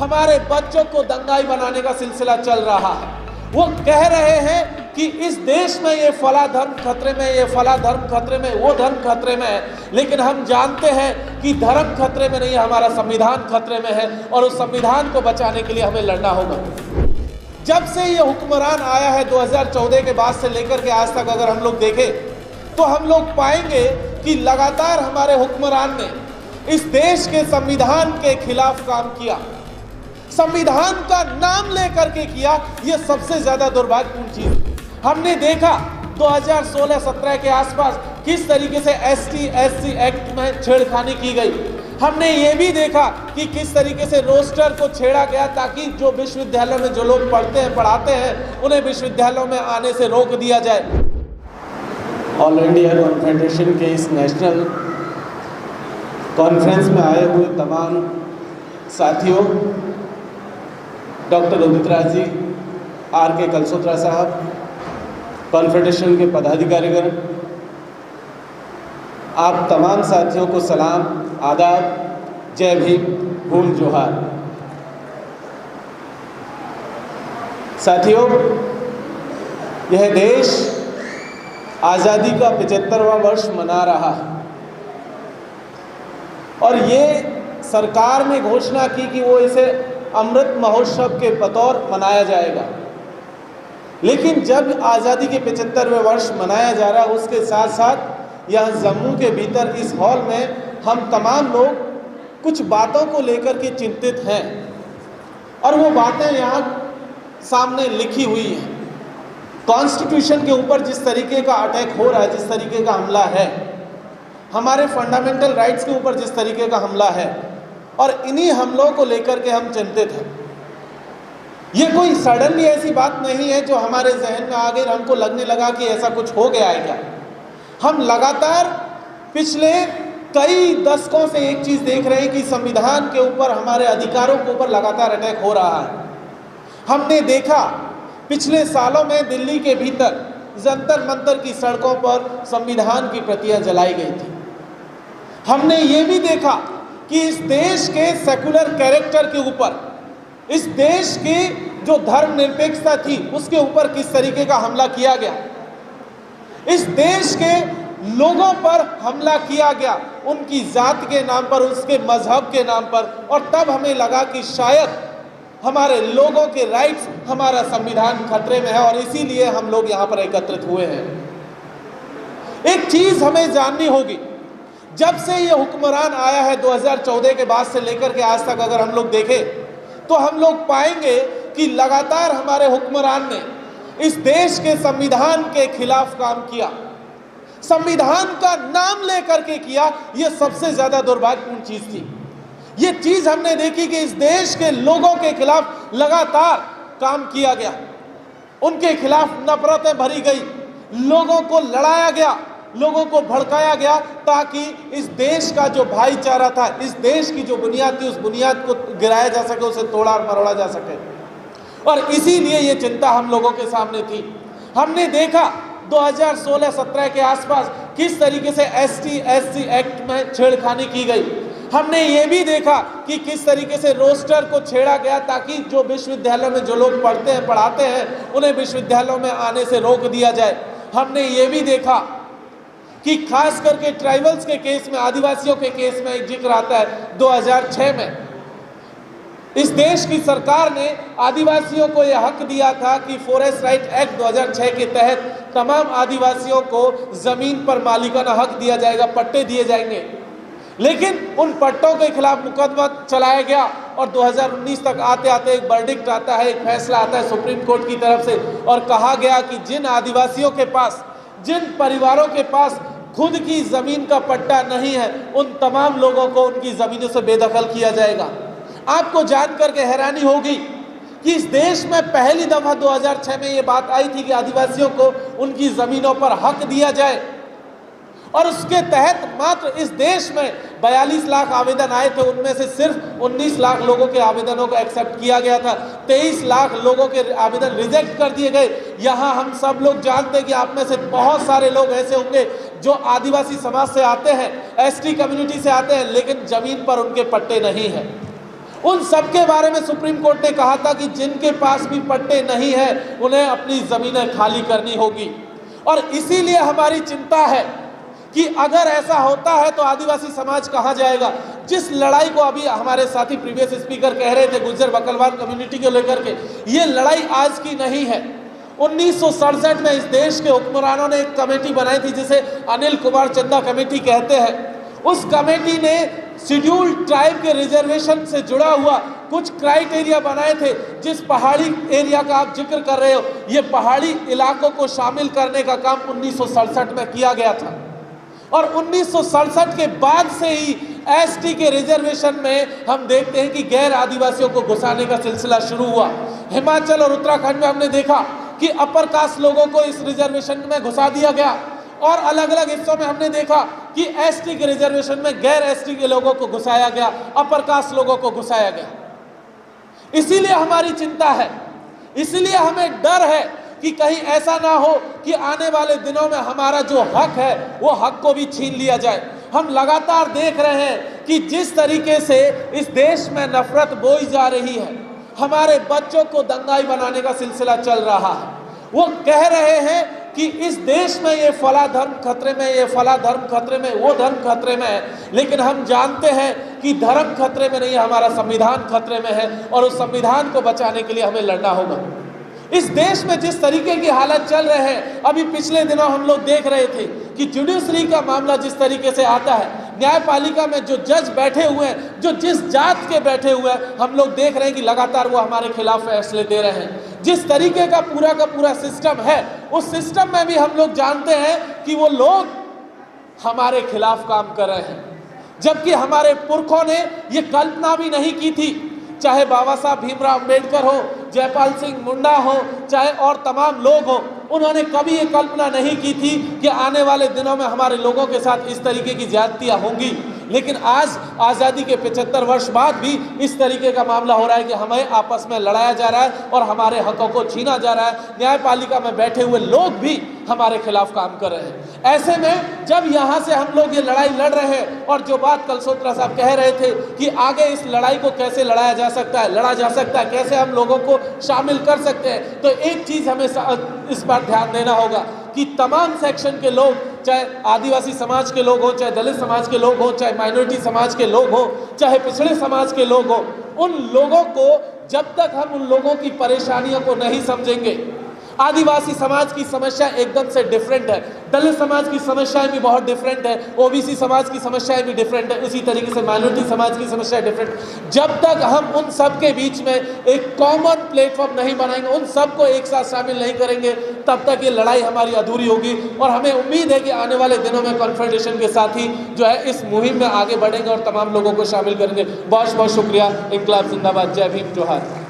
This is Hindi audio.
हमारे बच्चों को दंगाई बनाने का सिलसिला चल रहा है। वो कह रहे हैं कि इस देश में ये फला धर्म खतरे में, ये फला धर्म खतरे में, वो धर्म खतरे में है, लेकिन हम जानते हैं कि धर्म खतरे में नहीं, हमारा संविधान खतरे में है और उस संविधान को बचाने के लिए हमें लड़ना होगा। जब से ये हुक्मरान आया है 2014 के बाद से लेकर के आज तक अगर हम लोग देखें तो हम लोग पाएंगे कि लगातार हमारे हुक्मरान ने इस देश के संविधान के खिलाफ काम किया, संविधान का नाम लेकर के किया। यह सबसे ज्यादा दुर्भाग्यपूर्ण चीज हमने देखा 2016-17 के आसपास किस तरीके से ST/SC एक्ट में छेड़खानी की गई। हमने ये भी देखा कि किस तरीके से रोस्टर को छेड़ा गया ताकि जो विश्वविद्यालयों में जो लोग पढ़ते हैं पढ़ाते हैं उन्हें विश्वविद्यालयों में आने से रोक दिया जाए। ऑल इंडिया कॉन्फेडरेशन के इस नेशनल कॉन्फ्रेंस में आए हुए तमाम साथियों, डॉक्टर उदित राज जी, RK कलसोत्रा साहब, कॉन्फेडरेशन के पदाधिकारीगण, आप तमाम साथियों को सलाम, आदाब, जय भीम, भूल जोहार। साथियों, यह देश आज़ादी का 75वां वर्ष मना रहा है और ये सरकार ने घोषणा की कि वो इसे अमृत महोत्सव के बतौर मनाया जाएगा। लेकिन जब आज़ादी के 75वें वर्ष मनाया जा रहा है उसके साथ साथ यह जम्मू के भीतर इस हॉल में हम तमाम लोग कुछ बातों को लेकर के चिंतित हैं और वो बातें यहाँ सामने लिखी हुई हैं। कॉन्स्टिट्यूशन के ऊपर जिस तरीके का अटैक हो रहा है, जिस तरीके का हमला है, हमारे फंडामेंटल राइट्स के ऊपर जिस तरीके का हमला है, और इन्हीं हमलों को लेकर के हम चिंतित हैं। ये कोई सडनली ऐसी बात नहीं है जो हमारे जहन में आ गई, हमको लगने लगा कि ऐसा कुछ हो गया है क्या। हम लगातार पिछले कई दशकों से एक चीज देख रहे हैं कि संविधान के ऊपर, हमारे अधिकारों के ऊपर लगातार अटैक हो रहा है। हमने देखा पिछले सालों में दिल्ली के भीतर जंतर मंतर की सड़कों पर संविधान की प्रतियां जलाई गई थी। हमने ये भी देखा कि इस देश के सेकुलर कैरेक्टर के ऊपर, इस देश की जो धर्मनिरपेक्षता थी उसके ऊपर किस तरीके का हमला किया गया, इस देश के लोगों पर हमला किया गया, उनकी जात के नाम पर, उसके मजहब के नाम पर। और तब हमें लगा कि शायद हमारे लोगों के राइट्स, हमारा संविधान खतरे में है और इसीलिए हम लोग यहाँ पर एकत्रित हुए हैं। एक चीज हमें जाननी होगी, जब से ये हुक्मरान आया है 2014 के बाद से लेकर के आज तक अगर हम लोग देखें तो हम लोग पाएंगे कि लगातार हमारे हुक्मरान ने इस देश के संविधान के खिलाफ काम किया, संविधान का नाम लेकर के किया। यह सबसे ज्यादा दुर्भाग्यपूर्ण चीज थी। ये चीज हमने देखी कि इस देश के लोगों के खिलाफ लगातार काम किया गया, उनके खिलाफ नफरतें भरी गई, लोगों को लड़ाया गया, लोगों को भड़काया गया ताकि इस देश का जो भाईचारा था, इस देश की जो बुनियाद थी, उस बुनियाद को गिराया जा सके, उसे तोड़ा मरोड़ा जा सके। और इसीलिए ये चिंता हम लोगों के सामने थी। हमने देखा 2016-17 के आसपास किस तरीके से ST/SC एक्ट में छेड़खानी की गई। हमने ये भी देखा कि किस तरीके से रोस्टर को छेड़ा गया ताकि जो विश्वविद्यालयों में जो लोग पढ़ते हैं पढ़ाते हैं उन्हें विश्वविद्यालयों में आने से रोक दिया जाए। हमने ये भी देखा कि खास करके ट्राइबल्स के केस में, आदिवासियों के केस में एक जिक्र आता है 2006 में इस देश की सरकार ने आदिवासियों को यह हक दिया था कि फॉरेस्ट राइट एक्ट 2006 के तहत तमाम आदिवासियों को जमीन पर मालिकाना हक दिया जाएगा, पट्टे दिए जाएंगे। लेकिन उन पट्टों के खिलाफ मुकदमा चलाया गया और 2019 तक आते आते एक वर्डिक्ट आता है, एक फैसला आता है सुप्रीम कोर्ट की तरफ से और कहा गया कि जिन आदिवासियों के पास, जिन परिवारों के पास खुद की जमीन का पट्टा नहीं है, उन तमाम लोगों को उनकी जमीनों से बेदखल किया जाएगा। आपको जानकर के हैरानी होगी कि इस देश में पहली दफा 2006 में ये बात आई थी कि आदिवासियों को उनकी जमीनों पर हक दिया जाए और उसके तहत मात्र इस देश में 42 लाख आवेदन आए थे, उनमें से सिर्फ 19 लाख लोगों के आवेदनों को एक्सेप्ट किया गया था, 23 लाख लोगों के आवेदन रिजेक्ट कर दिए गए। यहाँ हम सब लोग जानते हैं कि आप में से बहुत सारे लोग ऐसे होंगे जो आदिवासी समाज से आते हैं, ST कम्युनिटी से आते हैं, लेकिन जमीन पर उनके पट्टे नहीं हैं। उन सब के बारे में सुप्रीम कोर्ट ने कहा था कि जिनके पास भी पट्टे नहीं है उन्हें अपनी ज़मीनें खाली करनी होगी। और इसीलिए हमारी चिंता है कि अगर ऐसा होता है तो आदिवासी समाज कहाँ जाएगा। जिस लड़ाई को अभी हमारे साथी प्रीवियस स्पीकर कह रहे थे गुज्जर बकरवाल कम्युनिटी को लेकर के, ये लड़ाई आज की नहीं है। 1967 में इस देश के हुक्मरानों ने एक कमेटी बनाई थी जिसे अनिल कुमार चंदा कमेटी कहते हैं। उस कमेटी ने शेड्यूल ट्राइब के रिजर्वेशन से जुड़ा हुआ कुछ क्राइटेरिया बनाए थे। जिस पहाड़ी एरिया का आप जिक्र कर रहे हो, ये पहाड़ी इलाकों को शामिल करने का काम 1967 में किया गया था। और 1967 के बाद से ही एसटी के रिजर्वेशन में हम देखते हैं कि गैर आदिवासियों को घुसाने का सिलसिला शुरू हुआ। हिमाचल और उत्तराखंड में हमने देखा कि अपर कास्ट लोगों को इस रिजर्वेशन में घुसा दिया गया, और अलग अलग हिस्सों में हमने देखा कि एसटी के रिजर्वेशन में गैर एसटी के लोगों को घुसाया गया, अपर कास्ट लोगों को घुसाया गया। इसीलिए हमारी चिंता है, इसीलिए हमें डर है कि कहीं ऐसा ना हो कि आने वाले दिनों में हमारा जो हक है वो हक को भी छीन लिया जाए। हम लगातार देख रहे हैं कि जिस तरीके से इस देश में नफरत बोई जा रही है, हमारे बच्चों को दंगाई बनाने का सिलसिला चल रहा है। वो कह रहे हैं कि इस देश में ये फला धर्म खतरे में, ये फला धर्म खतरे में, वो धर्म खतरे में है, लेकिन हम जानते हैं कि धर्म खतरे में नहीं, हमारा संविधान खतरे में है और उस संविधान को बचाने के लिए हमें लड़ना होगा। इस देश में जिस तरीके की हालत चल रहे हैं, अभी पिछले दिनों हम लोग देख रहे थे कि जुडिशरी का मामला जिस तरीके से आता है, न्यायपालिका में जो जज बैठे हुए हैं, जो जिस जात के बैठे हुए हैं, हम लोग देख रहे हैं कि लगातार वो हमारे खिलाफ फैसले दे रहे हैं। जिस तरीके का पूरा सिस्टम है, उस सिस्टम में भी हम लोग जानते हैं कि वो लोग हमारे खिलाफ काम कर रहे हैं, जबकि हमारे पुरखों ने ये कल्पना भी नहीं की थी। चाहे बाबा साहब भीमराव अंबेडकर हो, जयपाल सिंह मुंडा हो, चाहे और तमाम लोग हो, उन्होंने कभी ये कल्पना नहीं की थी कि आने वाले दिनों में हमारे लोगों के साथ इस तरीके की ज्यादतियां होंगी। लेकिन आज आज़ादी के 75 वर्ष बाद भी इस तरीके का मामला हो रहा है कि हमें आपस में लड़ाया जा रहा है और हमारे हकों को छीना जा रहा है। न्यायपालिका में बैठे हुए लोग भी हमारे खिलाफ काम कर रहे हैं। ऐसे में जब यहाँ से हम लोग ये लड़ाई लड़ रहे हैं, और जो बात कलसोत्रा साहब कह रहे थे कि आगे इस लड़ाई को कैसे लड़ा जा सकता है, कैसे हम लोगों को शामिल कर सकते हैं, तो एक चीज़ हमें इस बार ध्यान देना होगा कि तमाम सेक्शन के लोग, चाहे आदिवासी समाज के लोग हों, चाहे दलित समाज के लोग हों, चाहे माइनॉरिटी समाज के लोग हों, चाहे पिछड़े समाज के लोग हों, उन लोगों को जब तक हम उन लोगों की परेशानियों को नहीं समझेंगे, आदिवासी समाज की समस्या एकदम से डिफरेंट है, दलित समाज की समस्याएं भी बहुत डिफरेंट है, ओबीसी समाज की समस्याएं भी डिफरेंट है, उसी तरीके से माइनॉरिटी समाज की समस्या डिफरेंट। जब तक हम उन सब के बीच में एक कॉमन प्लेटफॉर्म नहीं बनाएंगे, उन सबको एक साथ शामिल नहीं करेंगे, तब तक ये लड़ाई हमारी अधूरी होगी। और हमें उम्मीद है कि आने वाले दिनों में कॉन्फेडरेशन के साथ ही जो है इस मुहिम में आगे बढ़ेंगे और तमाम लोगों को शामिल करेंगे। बहुत बहुत शुक्रिया। इंकलाब जिंदाबाद। जय भीम। जोहार।